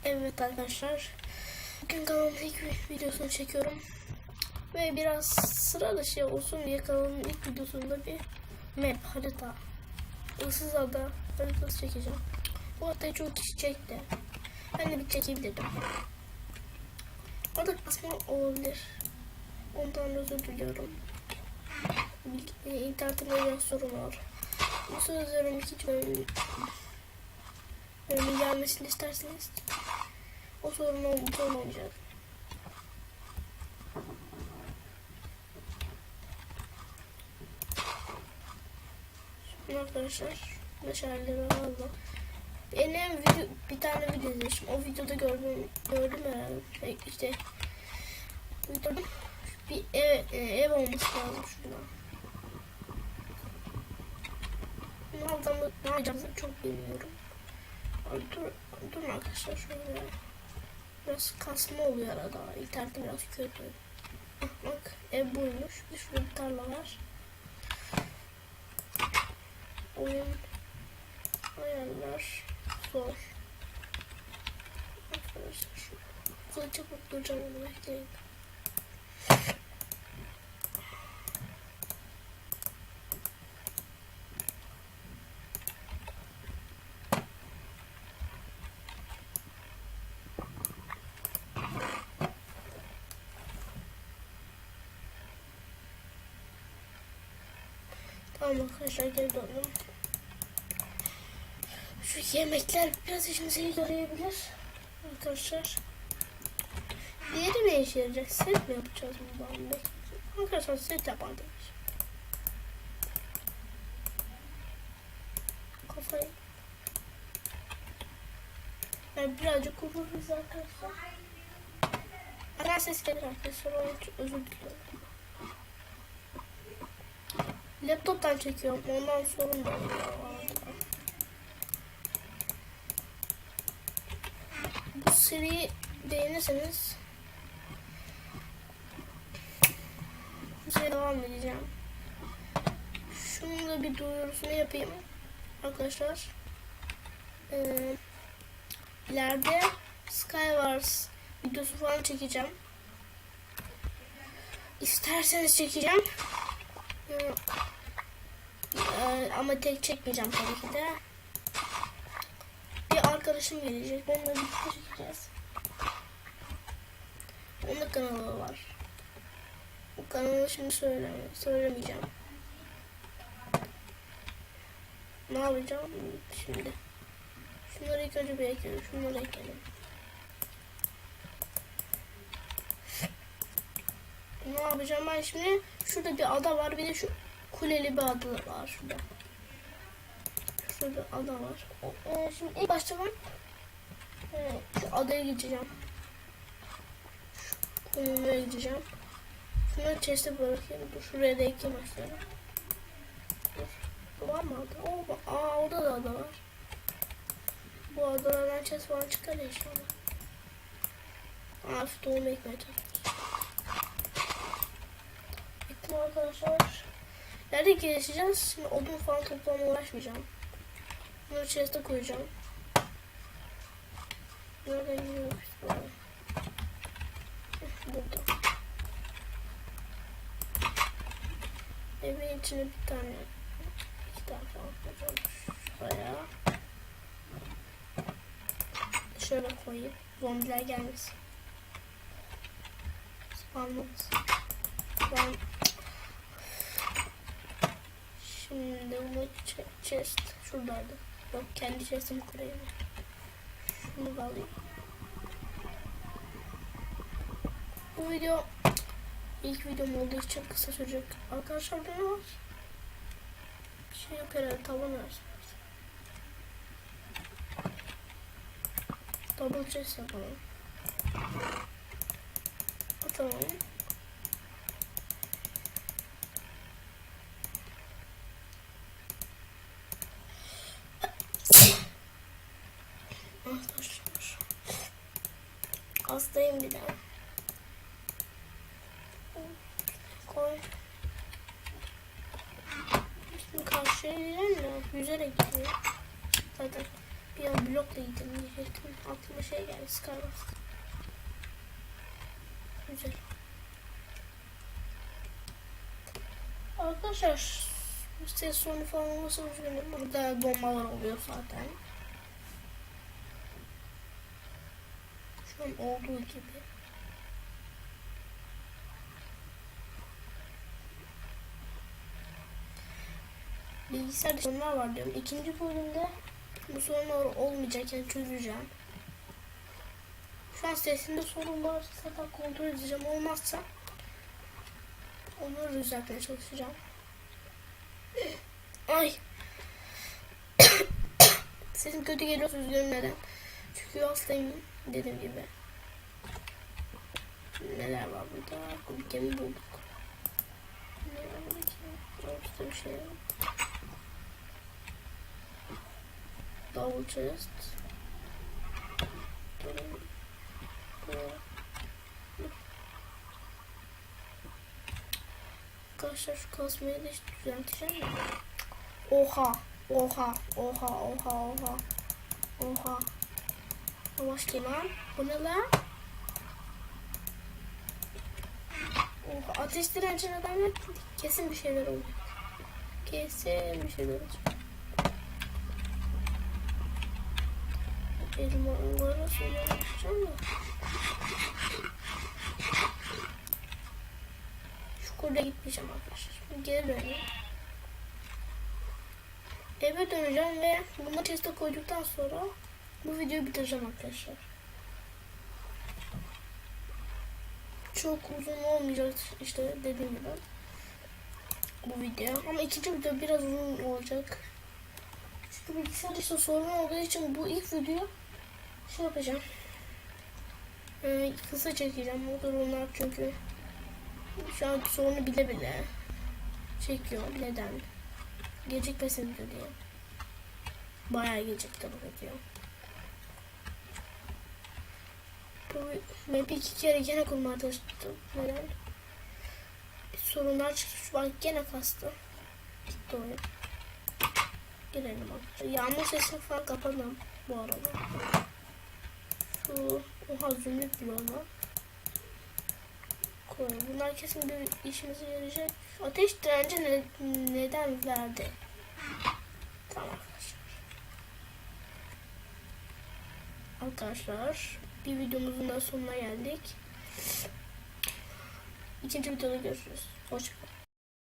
Evet arkadaşlar, bugün kanalımın ilk videosunu çekiyorum ve biraz sıra dışı olsun diye kanalımın ilk videosunda bir map harita, ıssız ada haritası çekeceğim. Bu haritayı çok kişi çekti, ben de bir çekebilirim. Orada kasma olabilir, ondan özür diliyorum. İnternetimde biraz sorun var. Bu sözlerim hiç bölümün gelmesini isterseniz o sorun olmayacak. Şimdi arkadaşlar meşaleleri alalım. Benim bir tane video izlemiştim. O videoda gördüm herhalde. İşte videoda bir ev olması lazım şurada. Ne yapacağımızı çok bilmiyorum. Dur arkadaşlar, şöyle biraz kasma oluyor arada. İnternetim biraz kötü. Bak, ev buymuş. Şurada bir tarla var. Oyun ayarlar zor. Arkadaşlar şu kılıca bakacağım, onu bekleyin. Tamam arkadaşlar, geri döndüm. Şu yemekler biraz işimize yarayabilir arkadaşlar. Diğeri ne işe yarayacak? Set mi yapacağız buradan? Arkadaşlar set yapardım. Kafayı. Yani birazcık kuruluruz arkadaşlar. Hemen ses gelir arkadaşlar. Onun için özür diliyorum. Laptop'tan çekiyorum. Ondan sorun da oluyor. Bu seriyi beğenirseniz bu seriye devam edeceğim. Şunu da bir duyurusunu yapayım arkadaşlar. İleride Skywars videosu falan çekeceğim. İsterseniz çekeceğim. Ama tek çekmeyeceğim tabii ki de. Bir arkadaşım gelecek. Onunla birlikte çekeceğiz. Onun kanalı var. Bu kanalı şimdi söylemeyeceğim. Ne yapacağım şimdi? Şunları ilk önce bir ekleyelim. Şunları ekleyelim. Ne yapacağım ben şimdi? Şurada bir ada var. Bir de şu kuleli bir ada var şurada. Şurada bir ada var. Şimdi ilk başta ben şu adaya gideceğim. Şu konumaya gideceğim. Şunları chest'e bırakayım. Dur, şuraya da ekleyeyim başlayalım. Dur. Var mı ada? Orada da ada var. Bu adalardan chest falan çıkar inşallah. Şu tohumu ekmeye çalışıyoruz. Ektim arkadaşlar. Nerede gelişeceğiz? Şimdi odun falan toplamaya uğraşmayacağım. Bunları chest'e koyacağım. Nereden gidiyoruz? Burada. Evin içine iki tane falan koyacağım. Şuraya. Şöyle koyayım. Zombiler gelmesin. Spawnlamasın. Ben şimdi bu chest şuradaydı. Yok, kendi chestimi kurayım. Şunu da alayım. Bu video ilk videom olduğu için kısa sürecek. Arkadaşlar ne var? Bir şey yok herhalde, tavan arası. Double chest yapalım. Tamam. Arkadaşlar hastayım bir daha. Koy. Şimdi karşıya gidelim mi? Yüzerek gidiyor. Zaten Bir an blokla gidelim diyecektim. Aklıma şey geldi. Skywars. Güzel. Arkadaşlar ses sonu falan olması üzgünüm. Burada donmalar oluyor zaten. Şu an olduğu gibi. Bilgisayarda sorunlar var diyorum. İkinci bölümde bu sorunlar olmayacak, yani çözeceğim. Şu an sesinde sorun var. Zaten kontrol edeceğim. Olmazsa onları düzeltmeye çalışacağım. Ay. Sesim kötü geliyor, üzgünüm neden? Çünkü hastayım dediğim gibi. Neler var burada? Bir gemi bulduk. Ne var burada? Ortada bir şey var. Double chest. Arkadaşlar şu kasmayı da hiç düzelteceğim mi? Oha. Oha. Oha. Oha. Oha. Oha. Yavaş ki lan. Bu ne lan? Oha. Ateş direnci neden yok? Kesin bir şeyler olacak. Kesin bir şeyler olacak. Elmalara söylemişeceğim mi? Şu kurda gitmeyeceğim arkadaşlar. Geri döneyim. Eve döneceğim ve bunu teste koyduktan sonra bu videoyu bitireceğim arkadaşlar. Çok uzun olmayacak işte dediğim gibi bu video. Ama ikinci video biraz uzun olacak. Çünkü bilgisayar işte sorun olduğu için bu ilk video şey yapacağım. Kısa çekeceğim o durumlar çünkü şu an sorunu bile bile çekiyor. Neden? Gecikmesin diye. Bayağı gecikti bu video. Bu map'i 2 kere gene kurmaya çalıştım. Neden? Sorunlar çıktı. Şu an gene kastı. Gitti oyun. Girelim arkadaşlar. Yağmur sesini falan kapadım bu arada. Şu oha zümrüt bloğuna koyalım. Bunlar kesin bir işimize yarayacak. Ateş direnci neden verdi? Tamam arkadaşlar. Arkadaşlar bir videomuzun da sonuna geldik. İkinci videoda görüşürüz. Hoşçakalın.